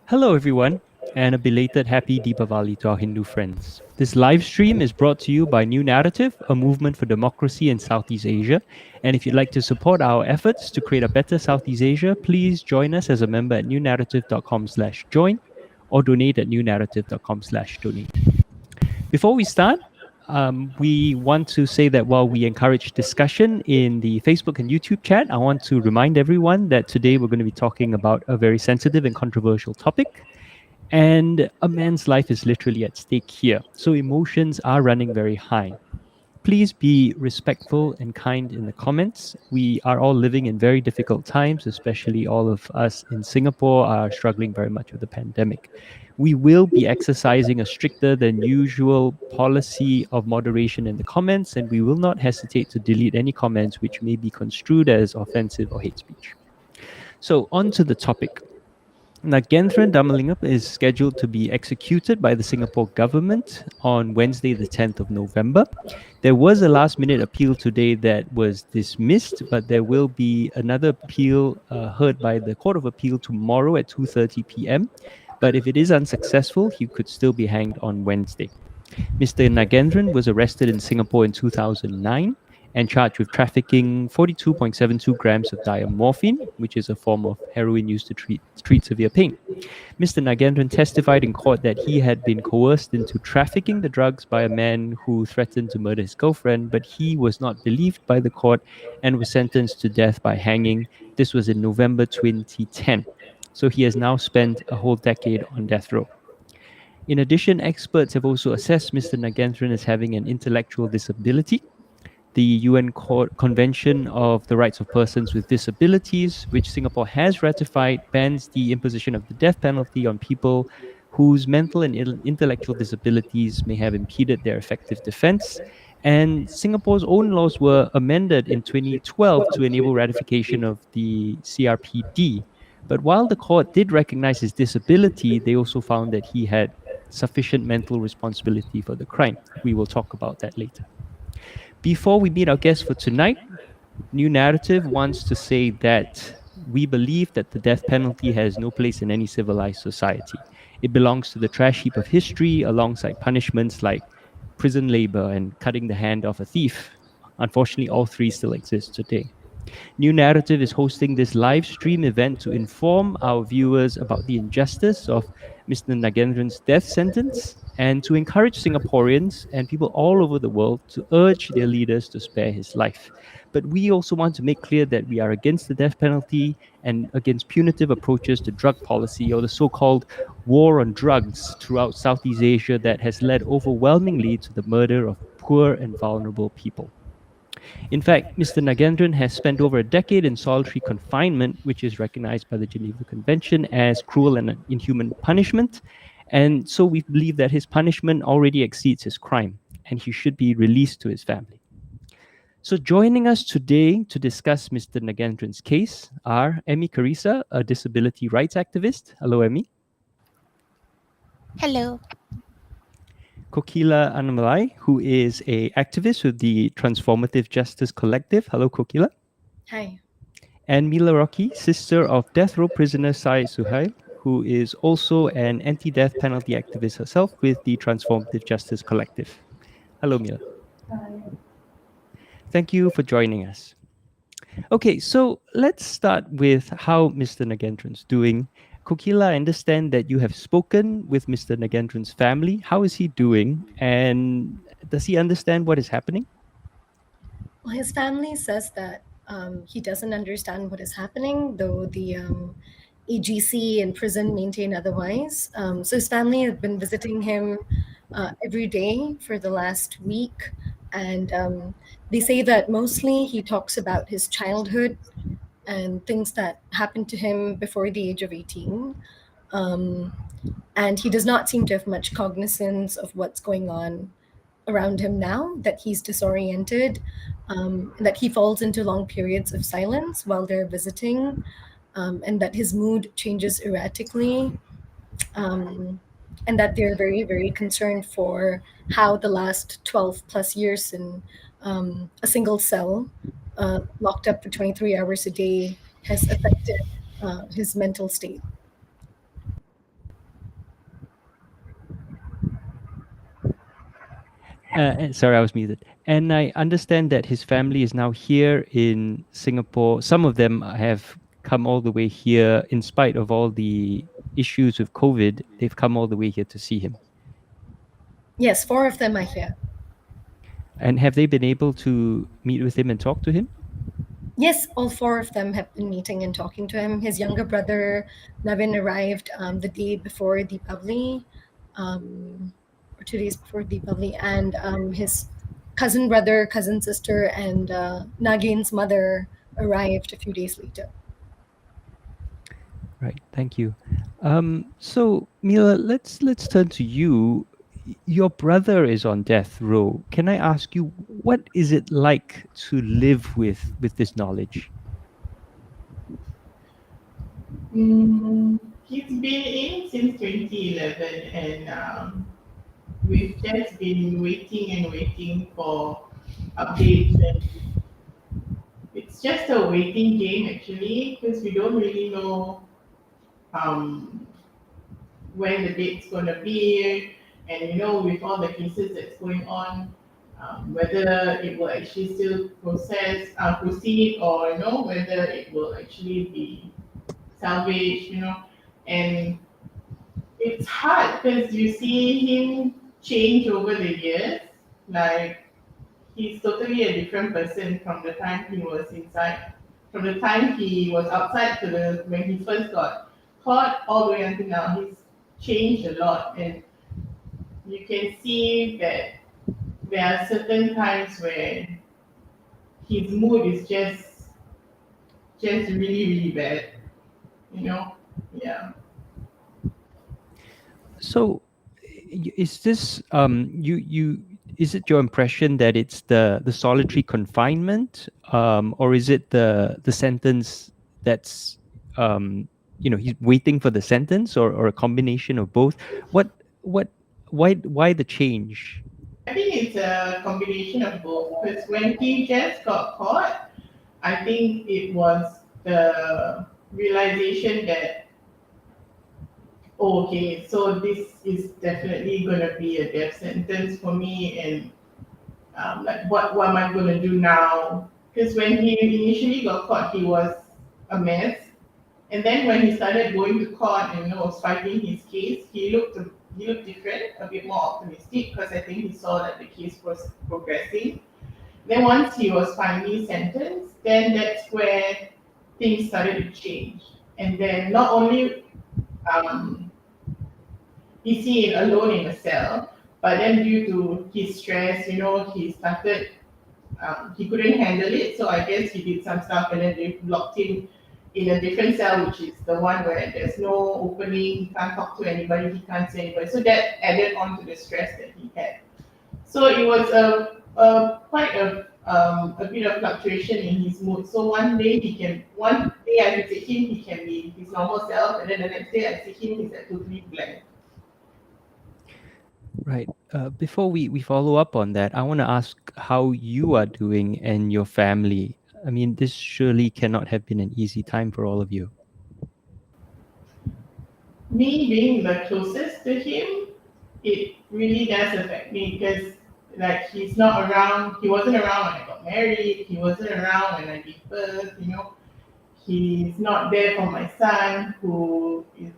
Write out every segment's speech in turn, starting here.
Hello, everyone, and a belated happy Deepavali to our Hindu friends. This live stream is brought to you by New Narrative, a movement for democracy in Southeast Asia. And if you'd like to support our efforts to create a better Southeast Asia, please join us as a member at newnarrative.com/join or donate at newnarrative.com/donate. Before we start, we want to say that while we encourage discussion in the Facebook and YouTube chat, I want to remind everyone that today we're going to be talking about a very sensitive and controversial topic. And a man's life is literally at stake here. So emotions are running very high. Please be respectful and kind in the comments. We are all living in very difficult times, especially all of us in Singapore are struggling very much with the pandemic. We will be exercising a stricter than usual policy of moderation in the comments, and we will not hesitate to delete any comments which may be construed as offensive or hate speech. So, on to the topic. Nagendran Damalingam is scheduled to be executed by the Singapore government on Wednesday, the 10th of November. There was a last minute appeal today that was dismissed, but there will be another appeal heard by the Court of Appeal tomorrow at 2:30 p.m. But if it is unsuccessful, he could still be hanged on Wednesday. Mr. Nagendran was arrested in Singapore in 2009 and charged with trafficking 42.72 grams of diamorphine, which is a form of heroin used to treat severe pain. Mr. Nagendran testified in court that he had been coerced into trafficking the drugs by a man who threatened to murder his girlfriend, but he was not believed by the court and was sentenced to death by hanging. This was in November 2010. So he has now spent a whole decade on death row. In addition, experts have also assessed Mr. Nagendran as having an intellectual disability. The UN Convention of the Rights of Persons with Disabilities, which Singapore has ratified, bans the imposition of the death penalty on people whose mental and intellectual disabilities may have impeded their effective defense. And Singapore's own laws were amended in 2012 to enable ratification of the CRPD. But while the court did recognize his disability, they also found that he had sufficient mental responsibility for the crime. We will talk about that later. Before we meet our guest for tonight, New Narrative wants to say that we believe that the death penalty has no place in any civilized society. It belongs to the trash heap of history alongside punishments like prison labor and cutting the hand off a thief. Unfortunately, all three still exist today. New Narrative is hosting this live stream event to inform our viewers about the injustice of Mr. Nagendran's death sentence and to encourage Singaporeans and people all over the world to urge their leaders to spare his life. But we also want to make clear that we are against the death penalty and against punitive approaches to drug policy or the so-called war on drugs throughout Southeast Asia that has led overwhelmingly to the murder of poor and vulnerable people. In fact, Mr. Nagendran has spent over a decade in solitary confinement, which is recognized by the Geneva Convention as cruel and inhuman punishment. And so we believe that his punishment already exceeds his crime, and he should be released to his family. So joining us today to discuss Mr. Nagendran's case are Emmy Charissa, a disability rights activist. Hello, Emmy. Hello. Kokila Annamalai, who is an activist with the Transformative Justice Collective. Hello, Kokila. Hi. And Mila Rockey, sister of death row prisoner Syed Suhail, who is also an anti-death penalty activist herself with the Transformative Justice Collective. Hello, Mila. Hi. Thank you for joining us. Okay, so let's start with how Mr. Nagendran's doing. Kokila, I understand that you have spoken with Mr. Nagendran's family. How is he doing? And does he understand what is happening? Well, his family says that he doesn't understand what is happening, though the AGC and prison maintain otherwise. So his family have been visiting him every day for the last week. And they say that mostly he talks about his childhood and things that happened to him before the age of 18. And he does not seem to have much cognizance of what's going on around him now, that he's disoriented, that he falls into long periods of silence while they're visiting, and that his mood changes erratically, and that they're very, very concerned for how the last 12 plus years in a single cell, locked up for 23 hours a day, has affected his mental state. Sorry, I was muted. And I understand that his family is now here in Singapore. Some of them have come all the way here in spite of all the issues with COVID. They've come all the way here to see him. Yes, four of them are here. And have they been able to meet with him and talk to him? Yes, all four of them have been meeting and talking to him. His younger brother, Navin, arrived the day before Deepavali, or 2 days before Deepavali, and his cousin brother, cousin sister, and Nagin's mother arrived a few days later. Right. Thank you. So Mila, let's turn to you. Your brother is on death row. Can I ask you, what is it like to live with this knowledge? He's been in since 2011, and we've just been waiting and waiting for updates. And it's just a waiting game actually, because we don't really know um, when the date's gonna be, and with all the cases that's going on, whether it will actually still proceed, or whether it will actually be salvaged, and it's hard because you see him change over the years. Like, he's totally a different person from the time he was inside, from the time he was outside to the when he first got caught all the way until now. He's changed a lot, and you can see that there are certain times where his mood is just really really bad. You know, yeah. So, is this you is it your impression that it's the solitary confinement, or is it the sentence that's he's waiting for the sentence, or a combination of both? What what why the change? I think it's a combination of both because when he just got caught, I think it was the realization that, oh, okay, so this is definitely going to be a death sentence for me, and like, what am I going to do now? Because when he initially got caught, he was a mess, and then when he started going to court and was fighting his case, he looked different, a bit more optimistic, because I think he saw that the case was progressing. Then once he was finally sentenced, then that's where things started to change. And then not only um, is he alone in a cell, but then due to his stress, he started, he couldn't handle it. So I guess he did some stuff, and then they locked him in a different cell, which is the one where there's no opening, he can't talk to anybody, he can't say anybody. So that added on to the stress that he had. So it was quite a bit of fluctuation in his mood. So one day I visit him, he can be his normal self, and then the next day I see him, he's like totally blank. Right. Before we follow up on that, I want to ask how you are doing and your family. I mean, this surely cannot have been an easy time for all of you. Me being the closest to him, it really does affect me because, like, he's not around. He wasn't around when I got married. He wasn't around when I gave birth. He's not there for my son, who is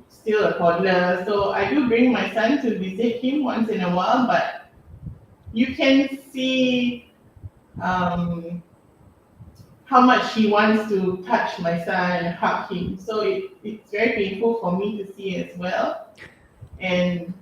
still a toddler. So I do bring my son to visit him once in a while, but you can see how much he wants to touch my son and hug him. So it's very painful for me to see as well. And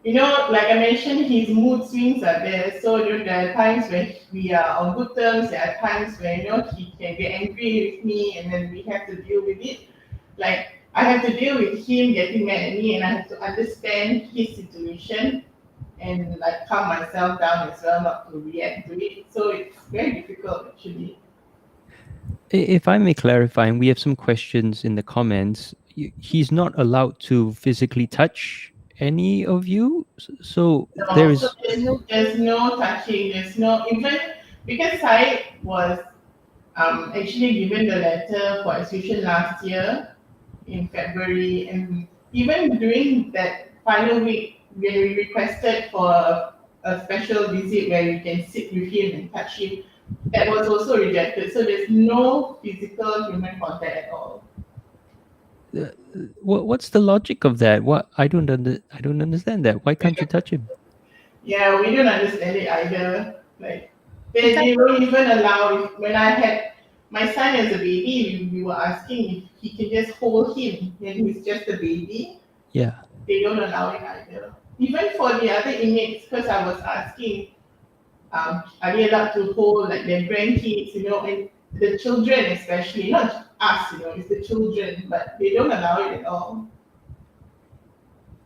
like I mentioned, his mood swings are there. So there are times when we are on good terms. There are times when he can get angry with me, and then we have to deal with it. Like, I have to deal with him getting mad at me, and I have to understand his situation and like calm myself down as well, not to react to it. So it's very difficult actually. If I may clarify, and we have some questions in the comments, he's not allowed to physically touch any of you. So there No, so is. there's no touching. There's no, even because Syed was actually given the letter for execution last year in February, and even during that final week, when we requested for a a special visit where you can sit with him and touch him. That was also rejected. So there's no physical human contact at all. What's the logic of that? What I don't understand that. Why can't you touch him? Yeah, we don't understand it either. Like In fact, they don't even allow. When I had my son as a baby, we were asking if he can just hold him when he's just a baby. Yeah. They don't allow it either. Even for the other inmates, because I was asking, are they allowed to hold like their grandkids, and the children especially, not us, it's the children, but they don't allow it at all.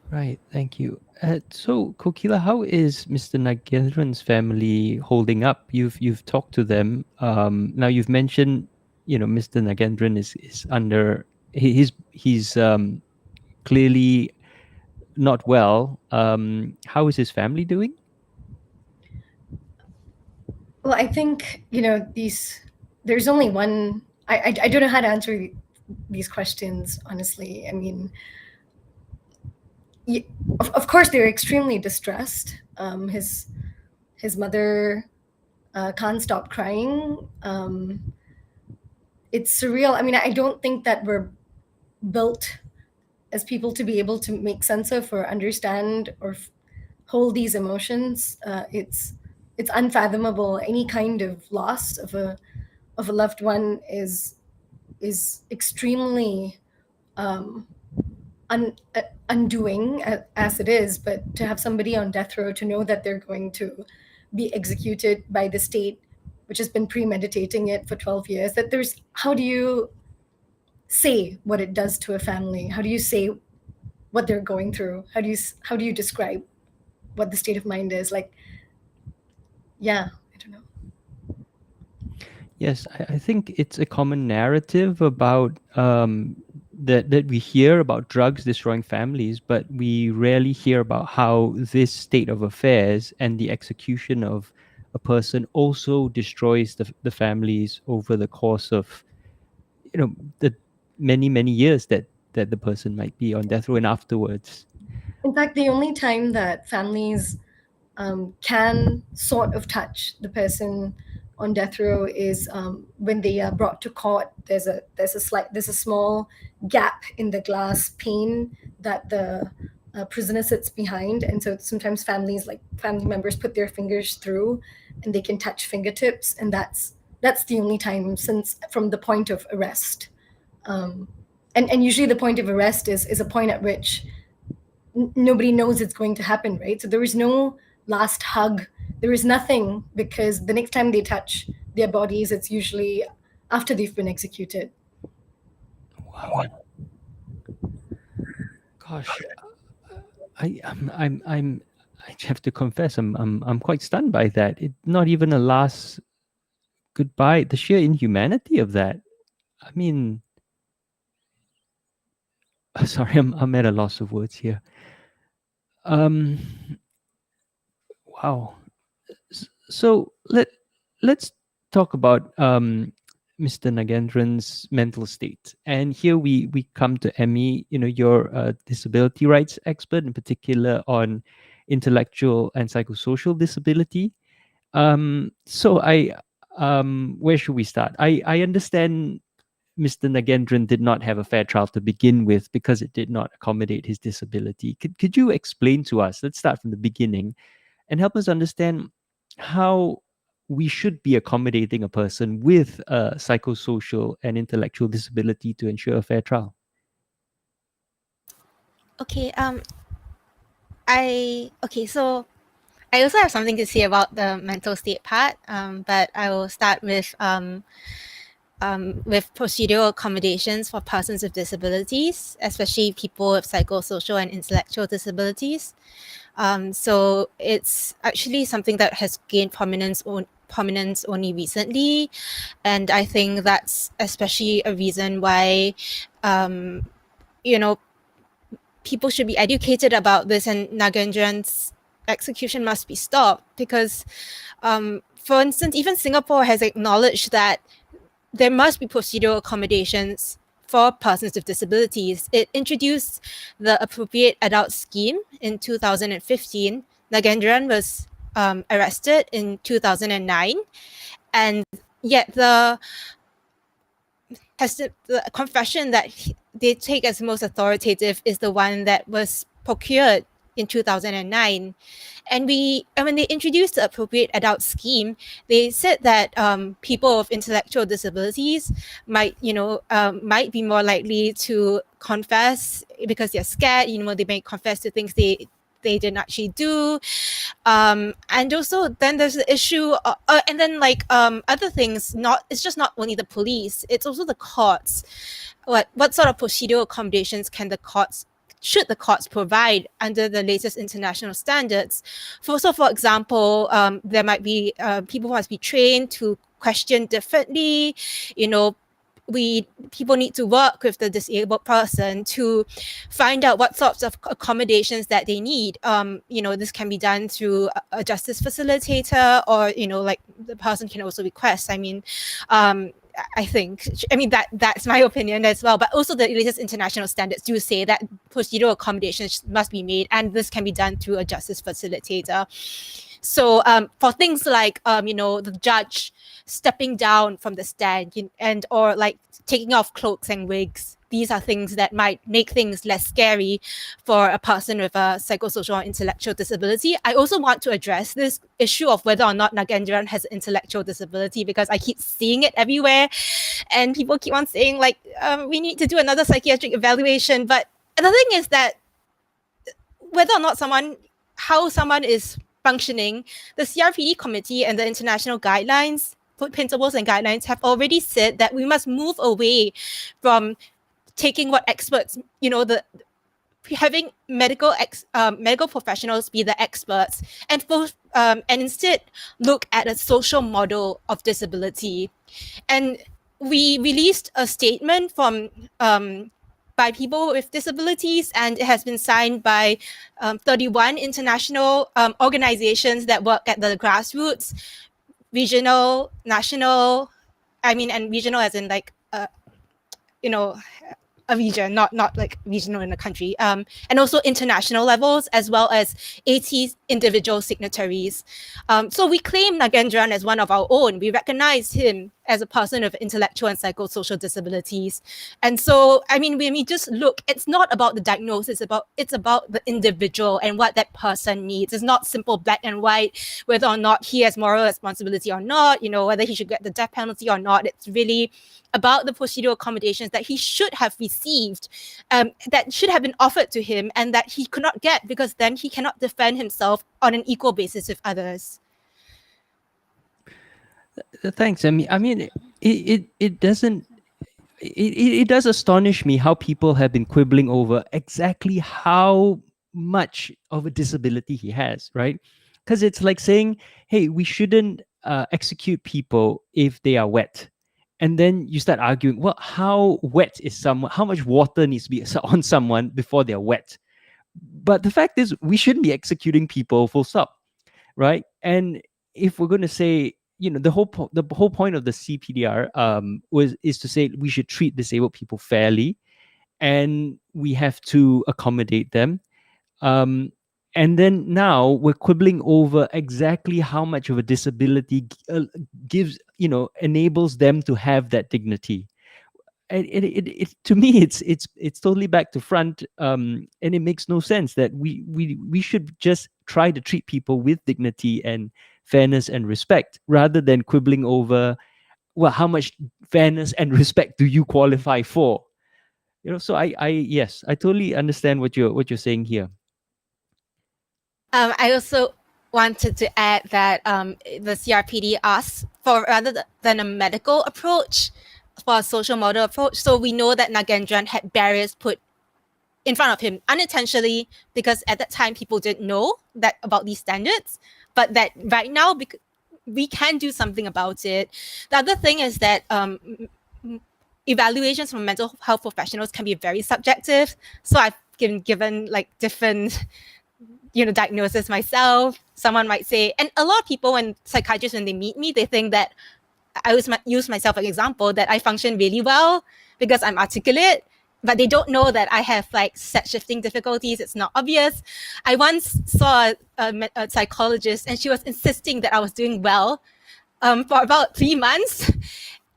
Right. Thank you. So, Kokila, how is Mr. Nagendran's family holding up? You've talked to them. Now you've mentioned, Mr. Nagendran is under he's clearly not well. How is his family doing? well, I think there's only one. I don't know how to answer these questions honestly. I mean, of course they're extremely distressed. His mother can't stop crying. It's surreal. I mean, I don't think that we're built as people to be able to make sense of or understand or hold these emotions. It's unfathomable. Any kind of loss of a loved one is extremely undoing as it is. But to have somebody on death row, to know that they're going to be executed by the state, which has been premeditating it for 12 years, that how do you say what it does to a family? How do you say what they're going through? How do you describe what the state of mind is like? Yeah, I don't know. Yes, I think it's a common narrative about that we hear about drugs destroying families, but we rarely hear about how this state of affairs and the execution of a person also destroys the families over the course of the many years that the person might be on death row and afterwards. In fact, the only time that families can sort of touch the person on death row is when they are brought to court. There's a small gap in the glass pane that the prisoner sits behind, and so sometimes family members put their fingers through, and they can touch fingertips, and that's the only time from the point of arrest. And usually the point of arrest is a point at which nobody knows it's going to happen, right? So there is no last hug. There is nothing, because the next time they touch their bodies, it's usually after they've been executed. Wow. Gosh, I have to confess, I'm quite stunned by that. Not even a last goodbye. The sheer inhumanity of that. I mean, sorry, I'm at a loss of words here. Wow. So let's talk about Mr. Nagendran's mental state. And here we come to Emmy. You're a disability rights expert, in particular on intellectual and psychosocial disability. So where should we start? I understand Mr. Nagendran did not have a fair trial to begin with because it did not accommodate his disability. Could you explain to us? Let's start from the beginning and help us understand how we should be accommodating a person with a psychosocial and intellectual disability to ensure a fair trial. Okay. So I also have something to say about the mental state part, but I will start with procedural accommodations for persons with disabilities, especially people with psychosocial and intellectual disabilities. So it's actually something that has gained prominence only recently, and I think that's especially a reason why people should be educated about this, and Nagendran's execution must be stopped because, for instance, even Singapore has acknowledged that there must be procedural accommodations for persons with disabilities. It introduced the Appropriate Adult Scheme in 2015. Nagendran was arrested in 2009, and yet the confession that they take as most authoritative is the one that was procured in 2009. And when they introduced the appropriate adult scheme, they said that people with intellectual disabilities might be more likely to confess because they're scared. They may confess to things they didn't actually do. And also then there's the issue and then other things, it's just not only the police, it's also the courts. What sort of procedural accommodations should the courts provide under the latest international standards? For example, there might be people who must be trained to question differently. People need to work with the disabled person to find out what sorts of accommodations that they need. This can be done through a justice facilitator, or the person can also request. That's my opinion as well. But also the latest international standards do say that procedural accommodations must be made, and this can be done through a justice facilitator. So for things like, the judge stepping down from the stand or taking off cloaks and wigs, these are things that might make things less scary for a person with a psychosocial or intellectual disability. I also want to address this issue of whether or not Nagendran has an intellectual disability, because I keep seeing it everywhere and people keep on saying we need to do another psychiatric evaluation. But the thing is that whether or not how someone is functioning, the CRPD committee and the international guidelines, principles and guidelines have already said that we must move away from taking what experts, having medical professionals be the experts, and instead look at a social model of disability. And we released a statement from by people with disabilities, and it has been signed by 31 international organizations that work at the grassroots, regional, national, and regional as in a region, not regional in a country, and also international levels, as well as 80 individual signatories. So we claim Nagendran as one of our own. We recognize him as a person of intellectual and psychosocial disabilities. And so, when we just look, it's not about the diagnosis, it's about the individual and what that person needs. It's not simple black and white, whether or not he has moral responsibility or not, whether he should get the death penalty or not. It's really about the procedural accommodations that he should have received, that should have been offered to him, and that he could not get, because then he cannot defend himself on an equal basis with others. Thanks, Emmy. It doesn't. It does astonish me how people have been quibbling over exactly how much of a disability he has, right? Because it's like saying, hey, we shouldn't execute people if they are wet. And then you start arguing, well, how wet is someone? How much water needs to be on someone before they're wet? But the fact is, we shouldn't be executing people full stop, right? And if we're going to say, the whole point of the CPDR is to say we should treat disabled people fairly, and we have to accommodate them. And then now we're quibbling over exactly how much of a disability gives, enables them to have that dignity. And it to me, it's totally back to front, and it makes no sense that we should just try to treat people with dignity and fairness and respect, rather than quibbling over, well, how much fairness and respect do you qualify for? So yes, I totally understand what you're saying here. I also wanted to add that the CRPD asks for, rather than a medical approach, for a social model approach. So we know that Nagendran had barriers put in front of him unintentionally, because at that time people didn't know that about these standards, but that right now we can do something about it. The other thing is that evaluations from mental health professionals can be very subjective. So I've given different diagnosis myself. Someone might say, and a lot of people, when psychiatrists, when they meet me, they think that I use myself as an example, that I function really well because I'm articulate, but they don't know that I have like set shifting difficulties. It's not obvious. I once saw a psychologist, and she was insisting that I was doing well for about 3 months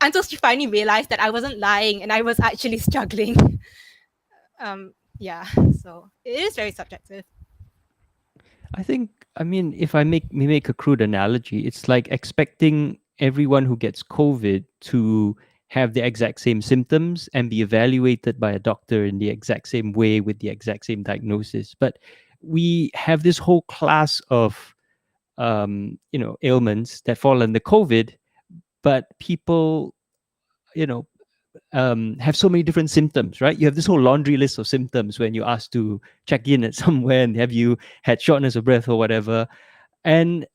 until she finally realized that I wasn't lying and I was actually struggling. Yeah, so it is very subjective. I think, I mean, if I make a crude analogy, it's like expecting everyone who gets COVID to have the exact same symptoms and be evaluated by a doctor in the exact same way with the exact same diagnosis. But we have this whole class of ailments that fall under COVID, but people, have so many different symptoms, right? You have this whole laundry list of symptoms when you ask to check in at somewhere and have you had shortness of breath or whatever. And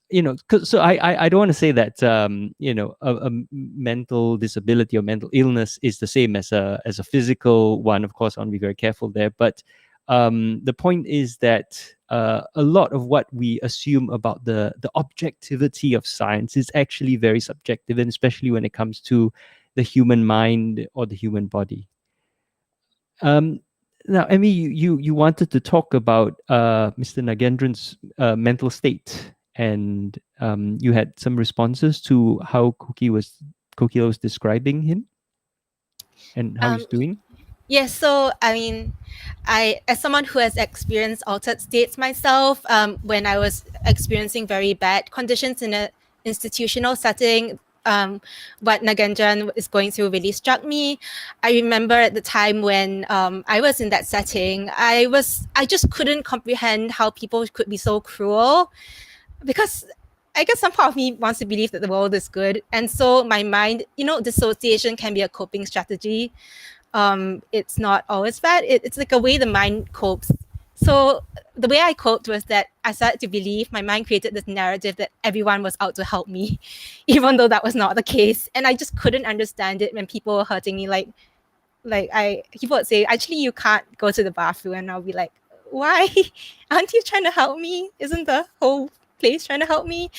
so I don't want to say that a mental disability or mental illness is the same as a physical one. Of course, I want to be very careful there. But the point is that a lot of what we assume about the objectivity of science is actually very subjective, and especially when it comes to the human mind or the human body. Now, Emmy, you wanted to talk about Mr. Nagendran's mental state, and you had some responses to how Kokila was describing him and how he's doing. Yes, so I mean, as someone who has experienced altered states myself, when I was experiencing very bad conditions in an institutional setting, what Nagendran is going through really struck me. I remember at the time when I was in that setting, I just couldn't comprehend how people could be so cruel, because I guess some part of me wants to believe that the world is good. And so my mind, dissociation can be a coping strategy. It's not always bad. It's like a way the mind copes. So the way I coped was that I started to believe, my mind created this narrative that everyone was out to help me, even though that was not the case. And I just couldn't understand it when people were hurting me. People would say, actually, you can't go to the bathroom. And I'll be like, why? Aren't you trying to help me? Isn't the whole place trying to help me?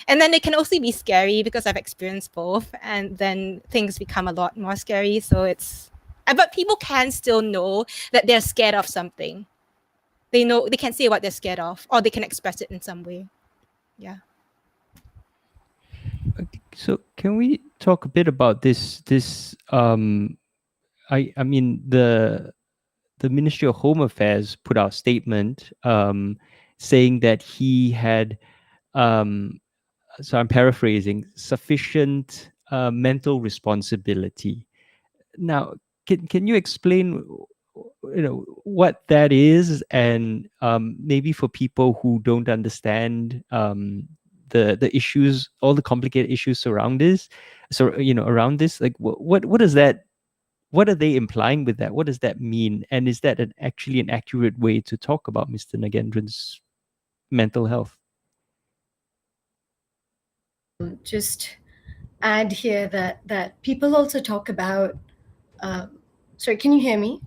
And then it can also be scary because I've experienced both. And then things become a lot more scary. So but people can still know that they're scared of something. They know, they can say what they're scared of, or they can express it in some way. Yeah. Okay, so can we talk a bit about this? I mean, the Ministry of Home Affairs put out a statement saying that he had, so I'm paraphrasing, sufficient mental responsibility. Now, can you explain what that is, and maybe for people who don't understand the issues, all the complicated issues surround this, around this, like what does that, what are they implying with that? What does that mean? And is that actually an accurate way to talk about Mr. Nagendran's mental health? Just add here that people also talk about, sorry, can you hear me?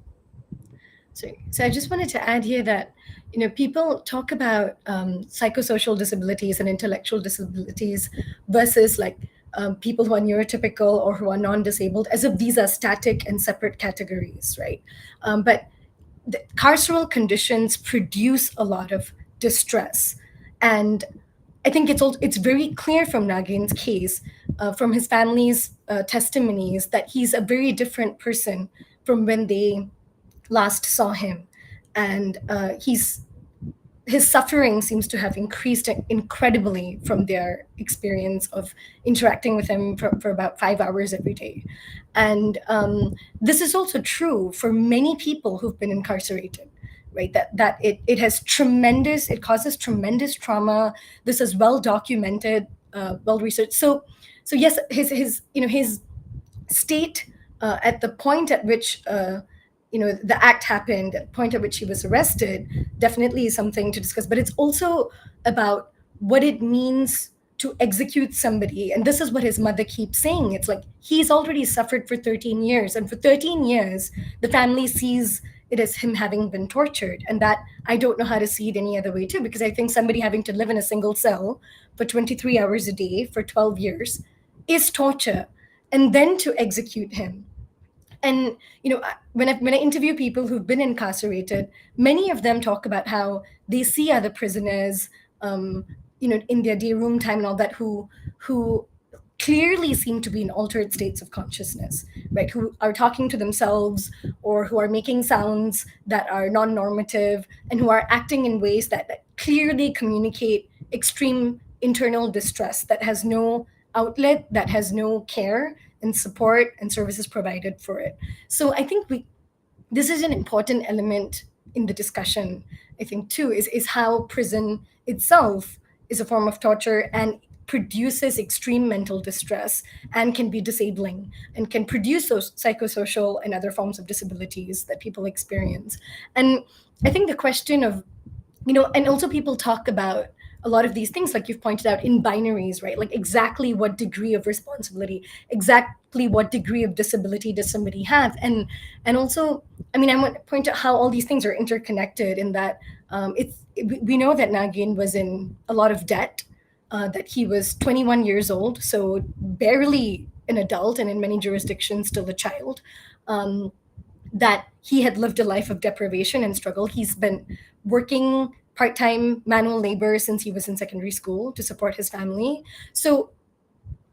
So I just wanted to add here that, people talk about psychosocial disabilities and intellectual disabilities versus people who are neurotypical or who are non-disabled, as if these are static and separate categories, right? But the carceral conditions produce a lot of distress. And I think it's very clear from Nagin's case, from his family's testimonies, that he's a very different person from when they last saw him. And his suffering seems to have increased incredibly from their experience of interacting with him for about 5 hours every day. And this is also true for many people who've been incarcerated, right? That it causes tremendous trauma. This is well documented, well researched. So yes, his state at the point at which the act happened, the point at which he was arrested, definitely is something to discuss. But it's also about what it means to execute somebody. And this is what his mother keeps saying. It's like, he's already suffered for 13 years. And for 13 years, the family sees it as him having been tortured. And that, I don't know how to see it any other way too, because I think somebody having to live in a single cell for 23 hours a day for 12 years is torture. And then to execute him. And when I interview people who've been incarcerated, many of them talk about how they see other prisoners, in their day room time and all that, who clearly seem to be in altered states of consciousness, right? Who are talking to themselves, or who are making sounds that are non-normative, and who are acting in ways that clearly communicate extreme internal distress, that has no outlet, that has no care and support and services provided for it. So I think this is an important element in the discussion, I think, too, is how prison itself is a form of torture and produces extreme mental distress and can be disabling and can produce those psychosocial and other forms of disabilities that people experience. And I think the question of, and also people talk about a lot of these things, like you've pointed out, in binaries, right? Like exactly what degree of responsibility, exactly what degree of disability does somebody have, and also, I want to point out how all these things are interconnected. In that, we know that Nagin was in a lot of debt, that he was 21 years old, so barely an adult, and in many jurisdictions still a child. That he had lived a life of deprivation and struggle. He's been working part-time manual labor since he was in secondary school to support his family. So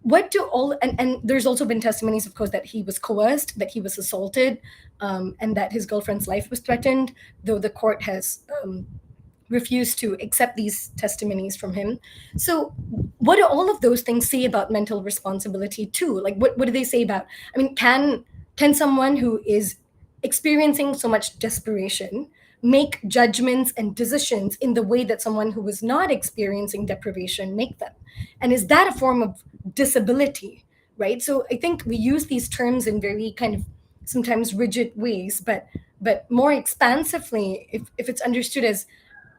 what do all, and there's also been testimonies, of course, that he was coerced, that he was assaulted, and that his girlfriend's life was threatened, though the court has refused to accept these testimonies from him. So what do all of those things say about mental responsibility too? Like what do they say about, can someone who is experiencing so much desperation make judgments and decisions in the way that someone who was not experiencing deprivation make them? And is that a form of disability, right? So I think we use these terms in very kind of sometimes rigid ways, but more expansively, if it's understood as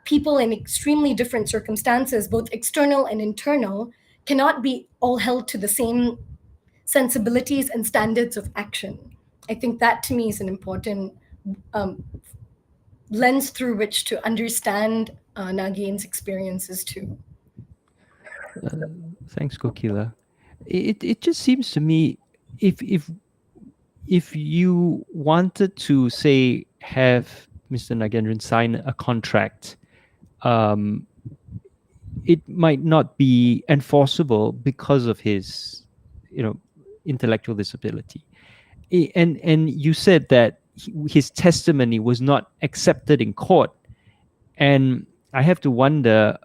people in extremely different circumstances, both external and internal, cannot be all held to the same sensibilities and standards of action. I think that to me is an important lens through which to understand Nagian's experiences too. Thanks, Kokila. It just seems to me, if you wanted to, say, have Mr. Nagendran sign a contract, it might not be enforceable because of his, intellectual disability. And you said that his testimony was not accepted in court, and I have to wonder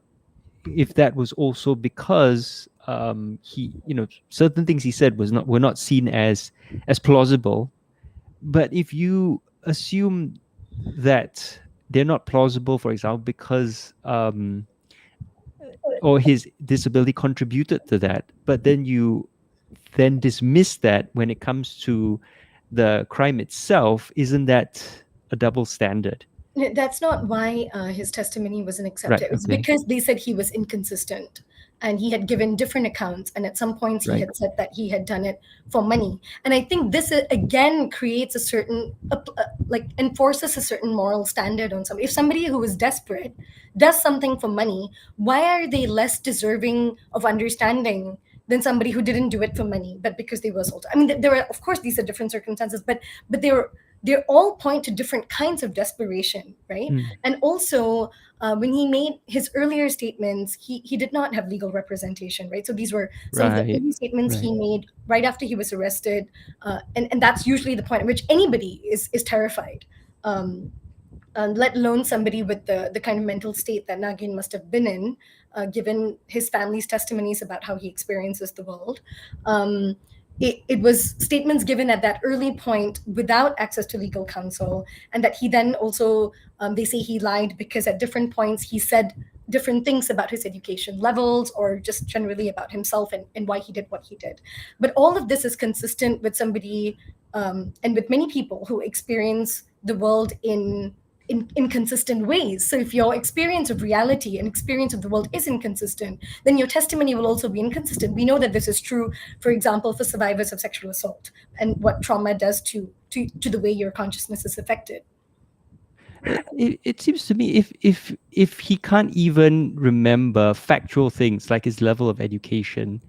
if that was also because he, certain things he said were not seen as plausible. But if you assume that they're not plausible, for example, because or his disability contributed to that, but then you dismiss that when it comes to the crime itself, isn't that a double standard? That's not why his testimony wasn't accepted. Right, It was okay. because they said he was inconsistent, and he had given different accounts, and at some points he Right. had said that he had done it for money. And I think this again creates a certain enforces a certain moral standard on somebody. If somebody who is desperate does something for money, why are they less deserving of understanding than somebody who didn't do it for money, but because they were assaulted? There are, of course, these are different circumstances, but they all point to different kinds of desperation, right? And also, when he made his earlier statements, he did not have legal representation, right? So these were some of the early statements he made right after he was arrested, and that's usually the point at which anybody is terrified, let alone somebody with the kind of mental state that Nagin must have been in, given his family's testimonies about how he experiences the world. It was statements given at that early point without access to legal counsel, and that he then also, they say he lied because at different points he said different things about his education levels or just generally about himself and why he did what he did. But all of this is consistent with somebody, and with many people who experience the world in inconsistent ways. So if your experience of reality and experience of the world is inconsistent, then your testimony will also be inconsistent. We know that this is true, for example, for survivors of sexual assault and what trauma does to the way your consciousness is affected. It seems to me if he can't even remember factual things like his level of education,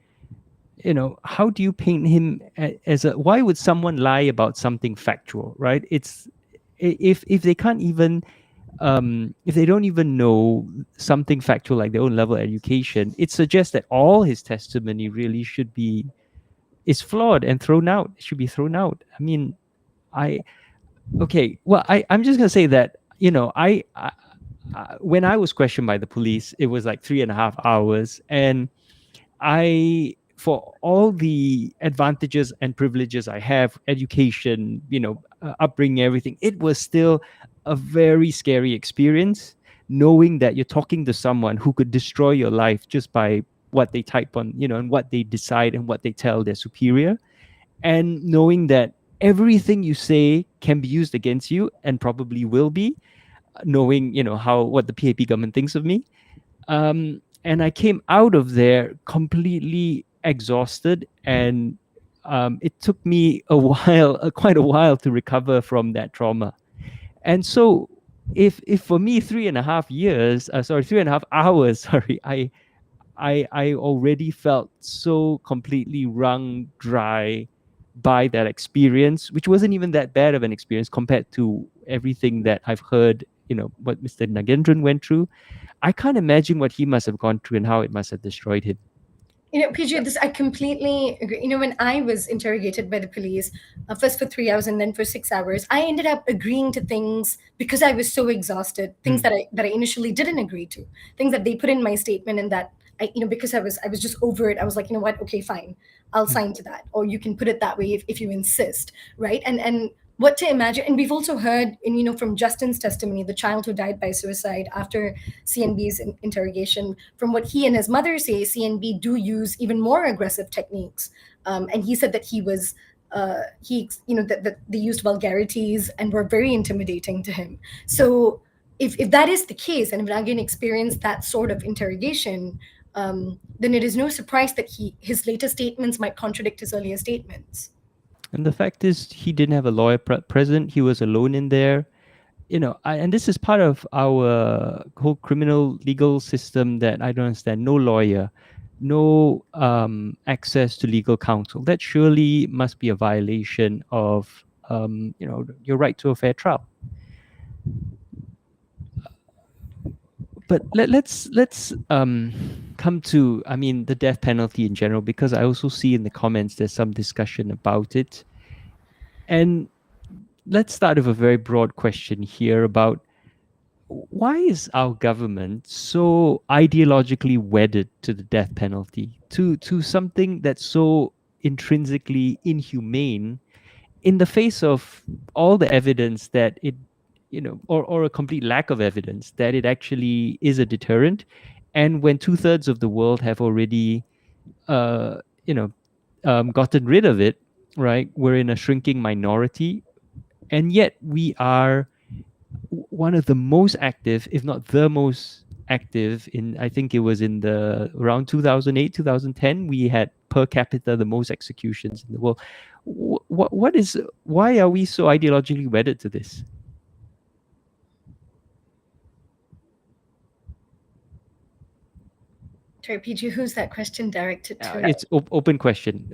how do you paint him as a, why would someone lie about something factual, right? If they can't even, if they don't even know something factual like their own level of education, it suggests that all his testimony really is flawed and thrown out. It should be thrown out. I mean, I okay. Well, I'm just gonna say that when I was questioned by the police, it was like 3.5 hours, and for all the advantages and privileges I have, education, upbringing, everything, it was still a very scary experience, knowing that you're talking to someone who could destroy your life just by what they type on, and what they decide and what they tell their superior, and knowing that everything you say can be used against you and probably will be, knowing how what the PAP government thinks of me. And I came out of there completely exhausted, and it took me a while, quite a while, to recover from that trauma. And so, if for me 3.5 years, 3.5 hours, sorry, I already felt so completely wrung dry by that experience, which wasn't even that bad of an experience compared to everything that I've heard, what Mr. Nagendran went through. I can't imagine what he must have gone through and how it must have destroyed him. PJ, this I completely agree. When I was interrogated by the police, first for 3 hours and then for 6 hours, I ended up agreeing to things because I was so exhausted. Things that I initially didn't agree to, things that they put in my statement, and that because I was just over it. I was like, what? Okay, fine, I'll sign to that, or you can put it that way if you insist, right? And what to imagine. And we've also heard, from Justin's testimony, the child who died by suicide after CNB's interrogation, from what he and his mother say, CNB do use even more aggressive techniques. And he said that that they used vulgarities and were very intimidating to him. So if that is the case, and if Nagin experienced that sort of interrogation, then it is no surprise that his later statements might contradict his earlier statements. And the fact is, he didn't have a lawyer present. He was alone in there. And this is part of our whole criminal legal system that I don't understand. No lawyer, no access to legal counsel. That surely must be a violation of your right to a fair trial. But let's come to, the death penalty in general, because I also see in the comments there's some discussion about it. And let's start with a very broad question here about why is our government so ideologically wedded to the death penalty, to something that's so intrinsically inhumane, in the face of all the evidence that it, or a complete lack of evidence that it actually is a deterrent, and when 2/3 of the world have already, gotten rid of it, right? We're in a shrinking minority, and yet we are one of the most active, if not the most active, in, I think it was in the around 2008, 2010, we had per capita the most executions in the world. Why are we so ideologically wedded to this? Sorry, PG, who's that question directed to? It's open question.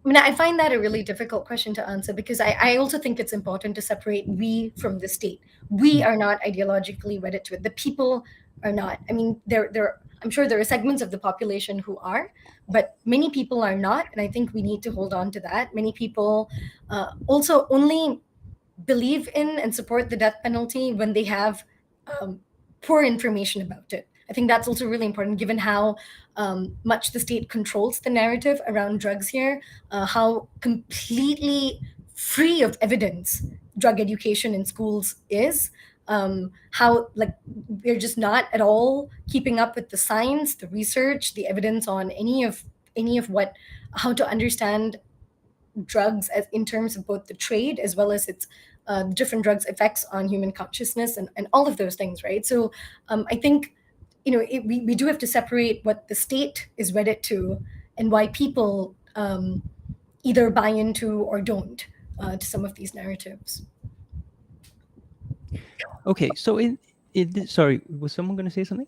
I find that a really difficult question to answer, because I also think it's important to separate we from the state. We are not ideologically wedded to it. The people are not. I'm sure there are segments of the population who are, but many people are not, and I think we need to hold on to that. Many people also only believe in and support the death penalty when they have poor information about it. I think that's also really important, given how much the state controls the narrative around drugs here, how completely free of evidence drug education in schools is, how we're just not at all keeping up with the science, the research, the evidence on any of how to understand drugs as in terms of both the trade as well as its different drugs effects on human consciousness and all of those things, right? So I think we do have to separate what the state is wedded to and why people either buy into or don't to some of these narratives. Okay, so sorry, was someone going to say something?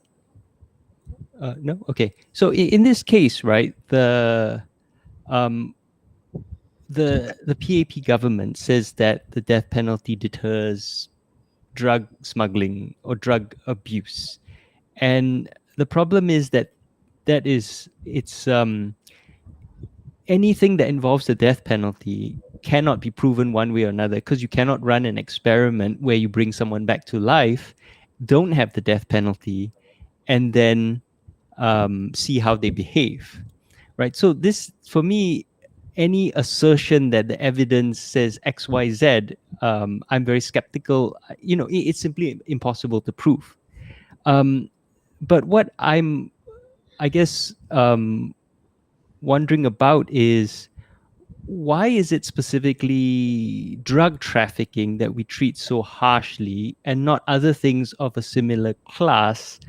No, okay. So in this case, right, um, the PAP government says that the death penalty deters drug smuggling or drug abuse, and the problem is that it's anything that involves the death penalty cannot be proven one way or another, because you cannot run an experiment where you bring someone back to life, don't have the death penalty, and then see how they behave, right? So this, for me, any assertion that the evidence says X, Y, Z, I'm very skeptical. It's simply impossible to prove. But what I guess, wondering about is, why is it specifically drug trafficking that we treat so harshly and not other things of a similar class,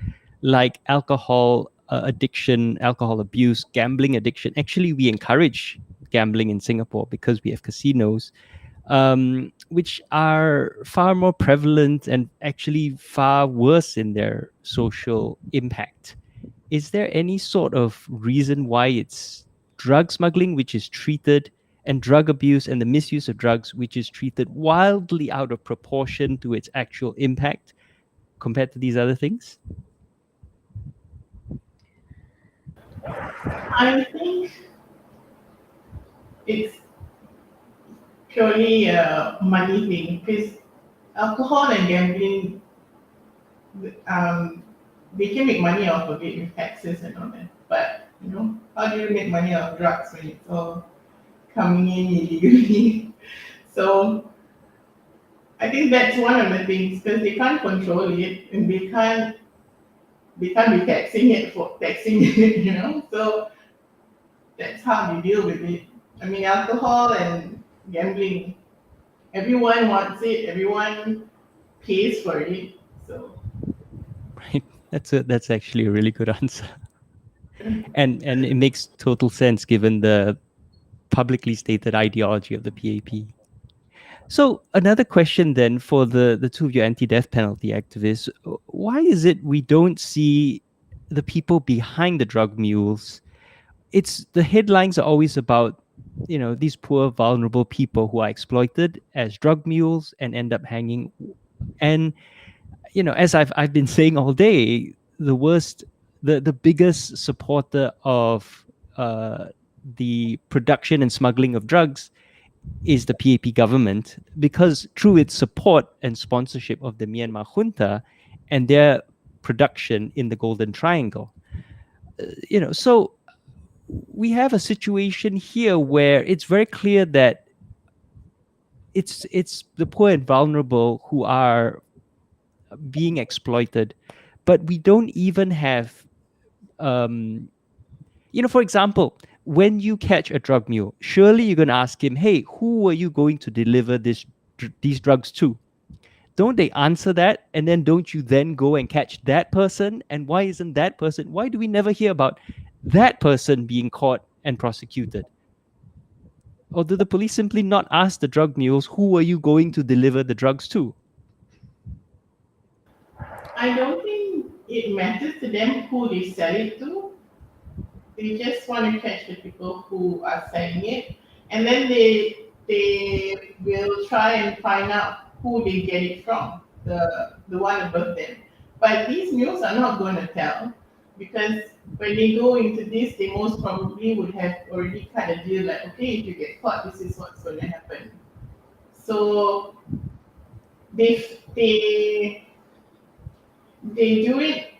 like alcohol addiction, alcohol abuse, gambling addiction? Actually, we encourage gambling in Singapore because we have casinos, which are far more prevalent and actually far worse in their social impact. Is there any sort of reason why it's drug smuggling, which is treated, and drug abuse and the misuse of drugs, which is treated wildly out of proportion to its actual impact compared to these other things? I think it's purely a money thing because alcohol and gambling, um, they can make money off of it with taxes and all that. But how do you make money off drugs when it's all coming in illegally? So I think that's one of the things because they can't control it and they can't be taxing it for taxing it. So that's how they deal with it. I mean, alcohol and gambling, everyone wants it, everyone pays for it. So Right. That's actually a really good answer. And it makes total sense given the publicly stated ideology of the PAP. So another question then for the two of you anti-death penalty activists: why is it we don't see the people behind the drug mules? It's the headlines are always about these poor vulnerable people who are exploited as drug mules and end up hanging. And as I've been saying all day, the worst, the biggest supporter of the production and smuggling of drugs is the PAP government, because through its support and sponsorship of the Myanmar junta and their production in the Golden Triangle. So we have a situation here where it's very clear that it's the poor and vulnerable who are being exploited, but we don't even have, for example, when you catch a drug mule, surely you're going to ask him, hey, who are you going to deliver these drugs to? Don't they answer that? And then don't you then go and catch that person? And why isn't that person? Why do we never hear about that person being caught and prosecuted? Or do the police simply not ask the drug mules, who are you going to deliver the drugs to? I don't think it matters to them who they sell it to. They just want to catch the people who are selling it, and then they will try and find out who they get it from, the one above them. But these mules are not going to tell because when they go into this, they most probably would have already cut a deal like, okay, if you get caught, this is what's going to happen. So they they do it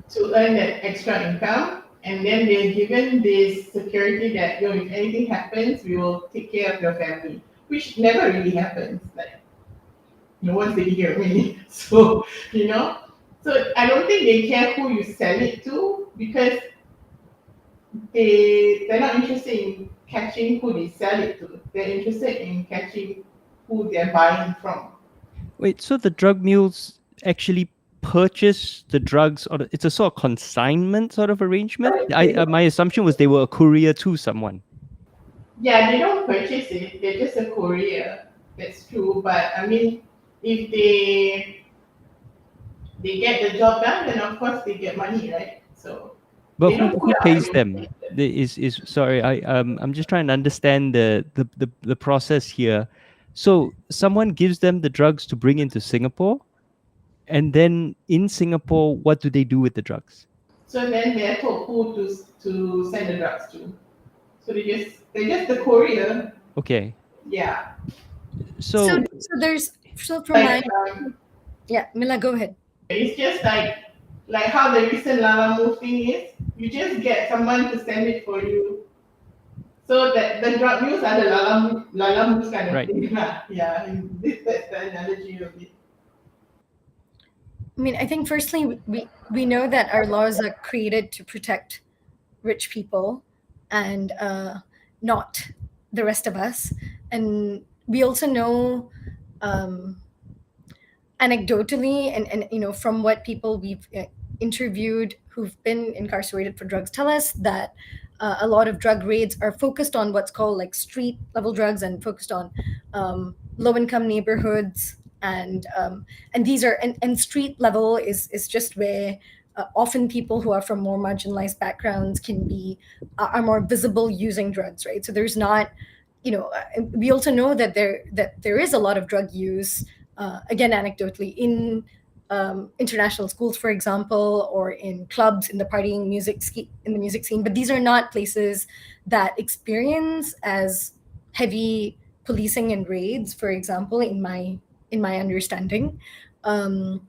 to earn that extra income, and then they're given this security that if anything happens, we will take care of your family, which never really happens. Like once they hear me, so so I don't think they care who you sell it to because they're not interested in catching who they sell it to. They're interested in catching who they're buying from. Wait, so the drug mules actually purchase the drugs, or it's a sort of consignment sort of arrangement? My assumption was they were a courier to someone. Yeah, they don't purchase it. They're just a courier. That's true. But I mean, if they get the job done, then of course they get money, right? So But They don't who put up pays with them? Is sorry, I'm just trying to understand the process here. So someone gives them the drugs to bring into Singapore, and then in Singapore, what do they do with the drugs? So then they're told who to send the drugs to. So they're just the courier. Okay, Yeah. so So from my Like yeah, Mila, go ahead. it's just like how the recent Lalamu thing is. You just get someone to send it for you. So that the drug use are the Lalamu kind of Right. thing. Yeah, and that's the analogy of it. I mean, I think firstly we know that our laws are created to protect rich people and not the rest of us, and we also know anecdotally and from what people we've interviewed who've been incarcerated for drugs tell us that a lot of drug raids are focused on what's called like street level drugs and focused on low income neighborhoods and these are and street level is just where often people who are from more marginalized backgrounds can be are more visible using drugs, right? So there's not, we also know that there is a lot of drug use, again anecdotally, in international schools, for example, or in clubs, in the partying in the music scene. But these are not places that experience as heavy policing and raids, for example, in my understanding. Um,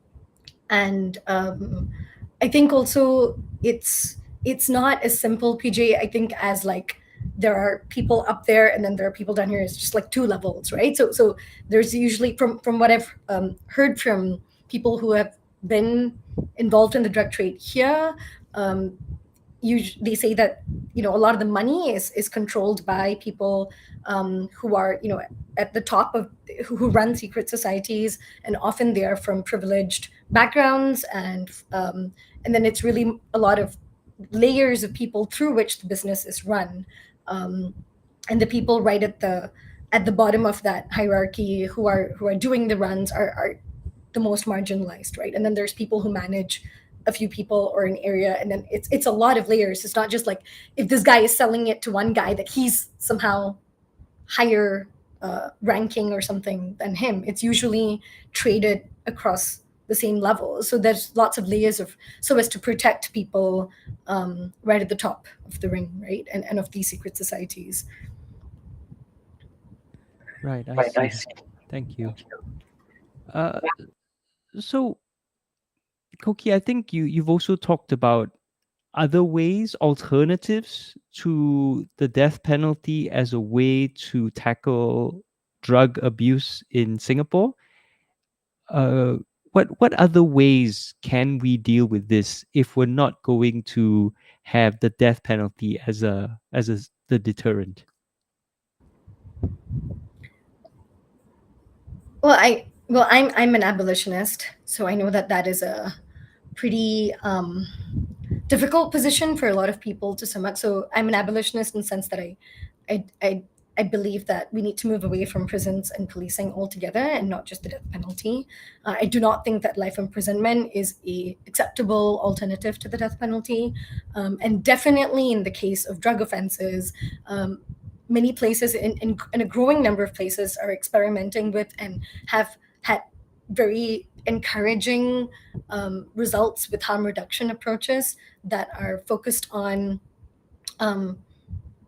and I think also it's not as simple, PJ, I think, as like there are people up there and then there are people down here. It's just like two levels, right? So there's usually, from what I've heard from people who have been involved in the drug trade here, they say that a lot of the money is controlled by people who are at the top of who run secret societies, and often they are from privileged backgrounds, and then it's really a lot of layers of people through which the business is run, and the people right at the bottom of that hierarchy who are doing the runs are the most marginalized, right? And then there's people who manage a few people or an area, and then it's a lot of layers. It's not just like if this guy is selling it to one guy that he's somehow higher ranking or something than him. It's usually traded across the same level. So there's lots of layers so as to protect people right at the top of the ring, right? And of these secret societies. Right, I see. Thank you. So, Koki, I think you've also talked about other ways, alternatives to the death penalty as a way to tackle drug abuse in Singapore. Uh, what other ways can we deal with this if we're not going to have the death penalty as the deterrent? I'm an abolitionist, so I know that is a pretty difficult position for a lot of people to sum up. So I'm an abolitionist in the sense that I, I, I believe that we need to move away from prisons and policing altogether, and not just the death penalty. I do not think that life imprisonment is a acceptable alternative to the death penalty, and definitely in the case of drug offenses. Many places in a growing number of places are experimenting with and have had very encouraging results with harm reduction approaches that are focused on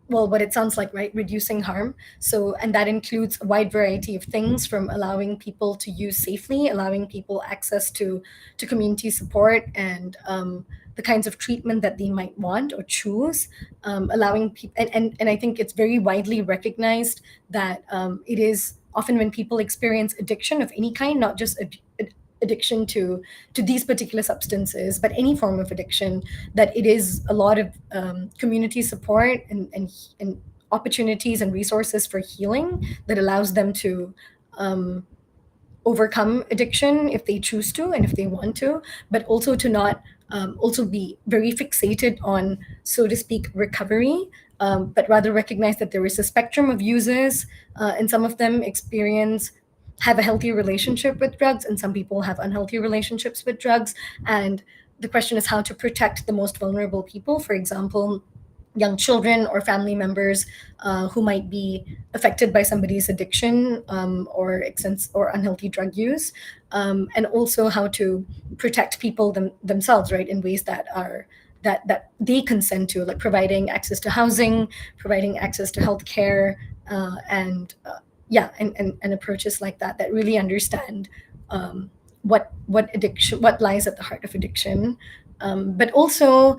what it sounds like, right? Reducing harm. So, and that includes a wide variety of things, from allowing people to use safely, allowing people access to community support and the kinds of treatment that they might want or choose, allowing people, and I think it's very widely recognized that it is often when people experience addiction of any kind, not just addiction to these particular substances, but any form of addiction, that it is a lot of community support and opportunities and resources for healing that allows them to overcome addiction if they choose to and if they want to, but also to not also be very fixated on, so to speak, recovery, but rather recognize that there is a spectrum of users, and some of them have a healthy relationship with drugs, and some people have unhealthy relationships with drugs, and the question is how to protect the most vulnerable people, for example, young children or family members who might be affected by somebody's addiction or unhealthy drug use, and also how to protect people themselves, right, in ways that are that they consent to, like providing access to housing, providing access to healthcare, and approaches like that that really understand what addiction, what lies at the heart of addiction. But also,